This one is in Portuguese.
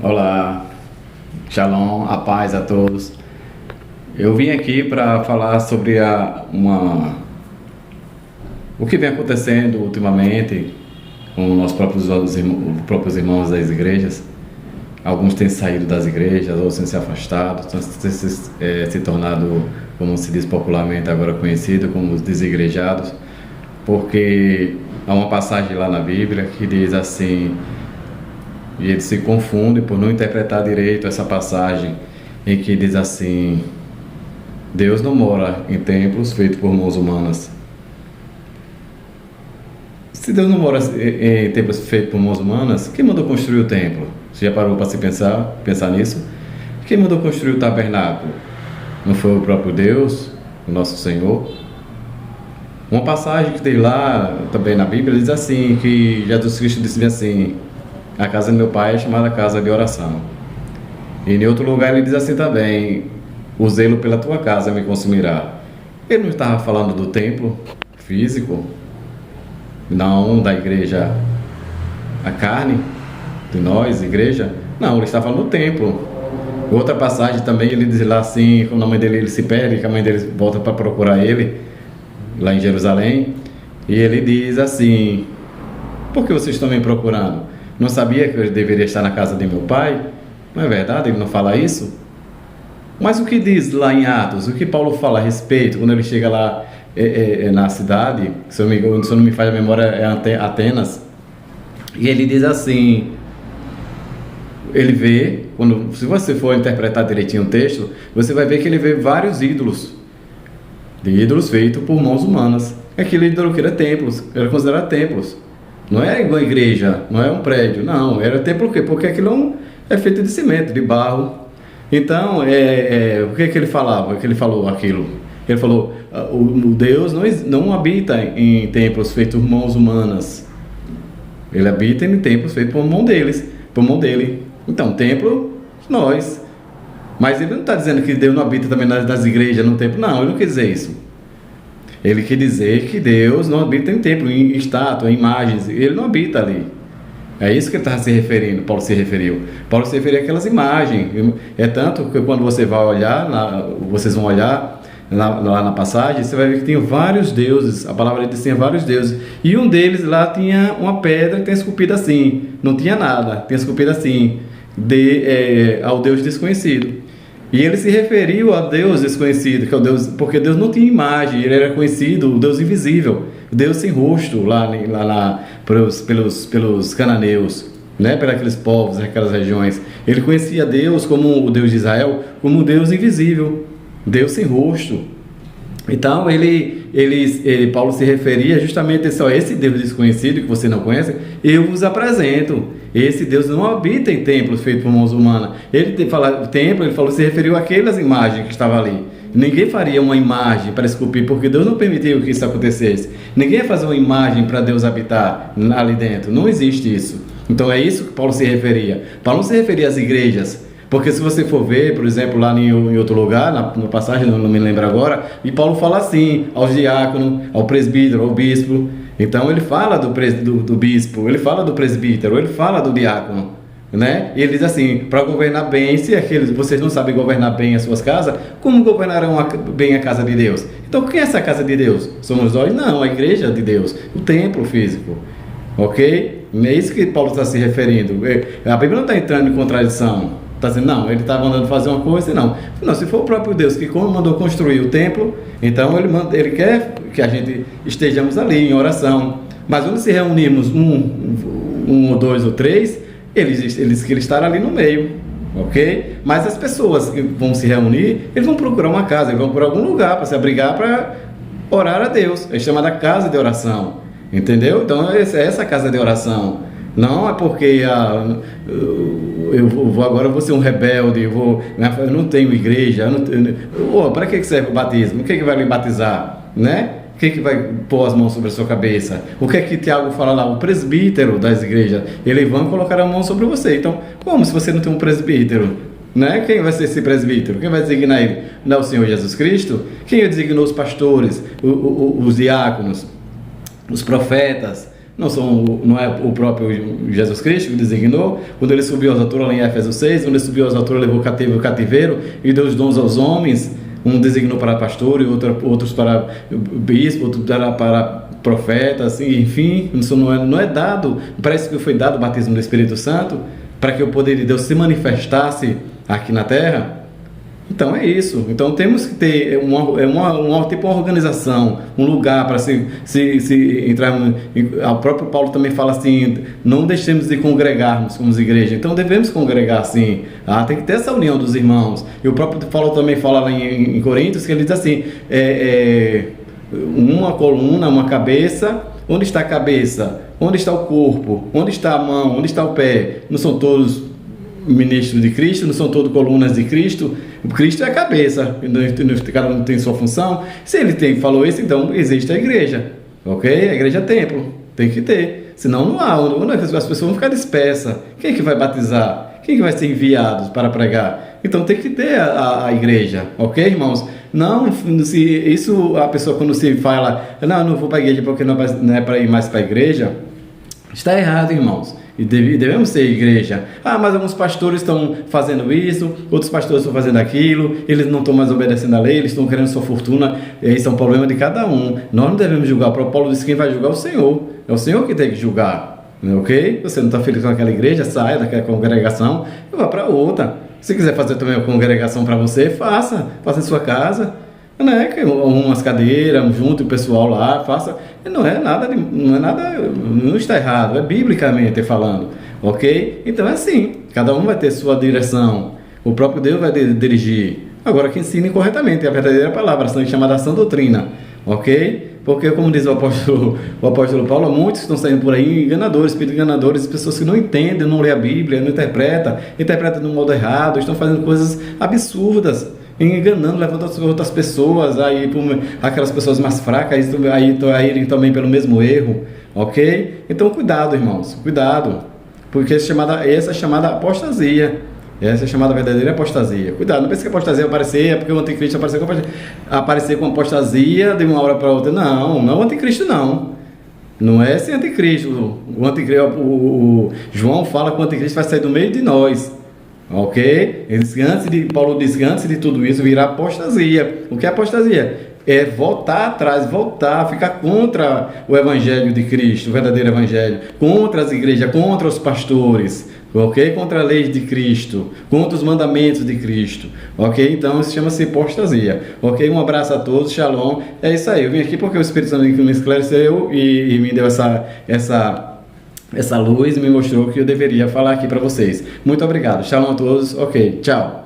Olá, Shalom, a paz a todos. Eu vim aqui para falar sobre o que vem acontecendo ultimamente com os próprios irmãos das igrejas. Alguns têm saído das igrejas, outros têm se afastado, têm se tornado, como se diz popularmente agora conhecido, como os desigrejados, porque há uma passagem lá na Bíblia que diz assim, e eles se confundem por não interpretar direito essa passagem, em que diz assim: Deus não mora em templos feitos por mãos humanas. Se Deus não mora em templos feitos por mãos humanas, quem mandou construir o templo? Você já parou para se pensar nisso? Quem mandou construir o tabernáculo? Não foi o próprio Deus, o nosso Senhor? Uma passagem que tem lá também na Bíblia diz assim, que Jesus Cristo disse assim: a casa do meu pai é chamada casa de oração. E em outro lugar ele diz assim também: o zelo pela tua casa me consumirá. Ele não estava falando do templo físico, não da igreja, a carne de nós, igreja. Não, ele está falando do templo. Outra passagem também ele diz lá assim, quando a mãe dele se perde, que a mãe dele volta para procurar ele lá em Jerusalém, e ele diz assim: por que vocês estão me procurando? Não sabia que eu deveria estar na casa de meu pai? Não é verdade? Ele não fala isso? Mas o que diz lá em Atos? O que Paulo fala a respeito quando ele chega lá na cidade? Se eu não me falha a memória, é Atenas. E ele diz assim, ele vê, se você for interpretar direitinho o texto, você vai ver que ele vê vários ídolos feitos por mãos humanas. Aquele ídolo que era templos, era considerado templos. Não é igual a igreja, não é um prédio, não, era templo o quê? Porque aquilo é feito de cimento, de barro. Então, o que ele falava? Que ele falou aquilo? Ele falou, o Deus não habita em templos feitos por mãos humanas. Ele habita em templos feitos por mão dele. Então, templo, nós. Mas ele não está dizendo que Deus não habita também nas igrejas, no templo. Não, ele não quer dizer isso. Ele quer dizer que Deus não habita em templo, em estátua, em imagens. Ele não habita ali. É isso que ele estava se referindo, Paulo se referiu. Paulo se referiu àquelas imagens. É tanto que quando você vai olhar, vocês vão olhar lá na passagem, você vai ver que tem vários deuses. A palavra diz que tinha vários deuses. E um deles lá tinha uma pedra que tem esculpida assim. Não tinha nada, tem esculpida assim, ao Deus desconhecido. E ele se referiu a Deus desconhecido, que é o Deus, porque Deus não tinha imagem, ele era conhecido, o Deus invisível, Deus sem rosto, lá pelos cananeus, né, pelos aqueles povos, aquelas regiões. Ele conhecia Deus como o Deus de Israel, como o Deus invisível, Deus sem rosto. Então Paulo se referia justamente a esse Deus desconhecido que você não conhece, eu vos apresento. Esse Deus não habita em templos feitos por mãos humanas. Ele se referiu àquelas imagens que estavam ali. Ninguém faria uma imagem para esculpir, porque Deus não permitiu que isso acontecesse. Ninguém ia fazer uma imagem para Deus habitar ali dentro. Não existe isso. Então é isso que Paulo se referia. Paulo não se referia às igrejas. Porque se você for ver, por exemplo, lá em outro lugar, na passagem, não me lembro agora, e Paulo fala assim, aos diáconos, ao presbítero, ao bispo. Então ele fala do bispo, ele fala do presbítero, ele fala do diácono, né? E ele diz assim, para governar bem, se vocês não sabem governar bem as suas casas, como governarão bem a casa de Deus? Então quem é essa casa de Deus? Somos nós? Não, a igreja de Deus, o templo físico, ok? É isso que Paulo está se referindo. A Bíblia não está entrando em contradição. Está dizendo, não, ele está mandando fazer uma coisa, não, se for o próprio Deus que mandou construir o templo, então ele quer que a gente estejamos ali em oração. Mas quando se reunirmos um ou dois ou três, eles querem estar ali no meio, ok? Mas as pessoas que vão se reunir, eles vão procurar uma casa, eles vão por algum lugar para se abrigar para orar a Deus. É chamada casa de oração, entendeu? Então essa casa de oração. Não é porque agora eu vou ser um rebelde, eu não tenho igreja, para que serve o batismo? O que vai me batizar? Né? Quem que vai pôr as mãos sobre a sua cabeça? O que é que Tiago fala lá? O presbítero das igrejas, eles vão colocar a mão sobre você. Então, como se você não tem um presbítero? Né? Quem vai ser esse presbítero? Quem vai designar ele? Não é o Senhor Jesus Cristo? Quem designou os pastores, os diáconos, os profetas? Não é o próprio Jesus Cristo que designou? Quando ele subiu às alturas, lá em Éfeso 6, quando ele subiu às alturas, levou o cativeiro e deu os dons aos homens, um designou para pastor e outros para bispo, outros para profeta, assim, enfim, isso não é dado, parece que foi dado o batismo do Espírito Santo para que o poder de Deus se manifestasse aqui na terra. Então é isso. Então temos que ter tipo uma organização, um lugar para se entrar. O próprio Paulo também fala assim: não deixemos de congregarmos como igreja. Então devemos congregar sim. Tem que ter essa união dos irmãos. E o próprio Paulo também fala lá em Coríntios que ele diz assim: uma coluna, uma cabeça. Onde está a cabeça? Onde está o corpo? Onde está a mão? Onde está o pé? Não são todos ministros de Cristo? Não são todos colunas de Cristo? O Cristo é a cabeça, cada um tem sua função. Se ele falou isso, então existe a igreja, ok? A igreja é templo, tem que ter. Senão não há, as pessoas vão ficar dispersas. Quem é que vai batizar? Quem é que vai ser enviado para pregar? Então tem que ter a igreja, ok, irmãos? Não, se isso a pessoa quando se fala, não vou para a igreja porque não é para ir mais para a igreja, está errado, irmãos. E devemos ser igreja. Mas alguns pastores estão fazendo isso, outros pastores estão fazendo aquilo, eles não estão mais obedecendo a lei, eles estão querendo sua fortuna, isso é um problema de cada um. Nós não devemos julgar. O próprio Paulo disse que quem vai julgar é o Senhor. É o Senhor que tem que julgar, ok? Você não está feliz com aquela igreja, saia daquela congregação e vá para outra. Se quiser fazer também uma congregação para você, faça em sua casa. Umas cadeiras, junto o pessoal lá, faça. Não está errado, é biblicamente falando, ok? Então é assim, cada um vai ter sua direção, o próprio Deus vai dirigir. Agora que ensine corretamente, a verdadeira palavra, chamada sã doutrina, ok? Porque, como diz o apóstolo Paulo, muitos estão saindo por aí enganadores, espíritos enganadores, pessoas que não entendem, não lêem a Bíblia, não interpretam de um modo errado, estão fazendo coisas absurdas, enganando, levando outras pessoas, aquelas pessoas mais fracas, a irem também pelo mesmo erro, ok? Então cuidado, irmãos, cuidado, porque essa é chamada apostasia. Essa é chamada verdadeira apostasia. Cuidado, não pense que a apostasia vai aparecer, é porque o anticristo aparecer com apostasia de uma hora para outra. Não é o anticristo, não. Não é esse anticristo. O João fala que o anticristo vai sair do meio de nós. Ok? Paulo diz que antes de tudo isso virá apostasia. O que é apostasia? É voltar atrás, ficar contra o evangelho de Cristo, o verdadeiro evangelho, contra as igrejas, contra os pastores, ok? Contra a lei de Cristo, contra os mandamentos de Cristo, ok? Então isso chama-se apostasia, ok? Um abraço a todos, shalom. É isso aí, eu vim aqui porque o Espírito Santo me esclareceu e me deu essa luz e me mostrou que eu deveria falar aqui para vocês. Muito obrigado, shalom a todos, ok, tchau.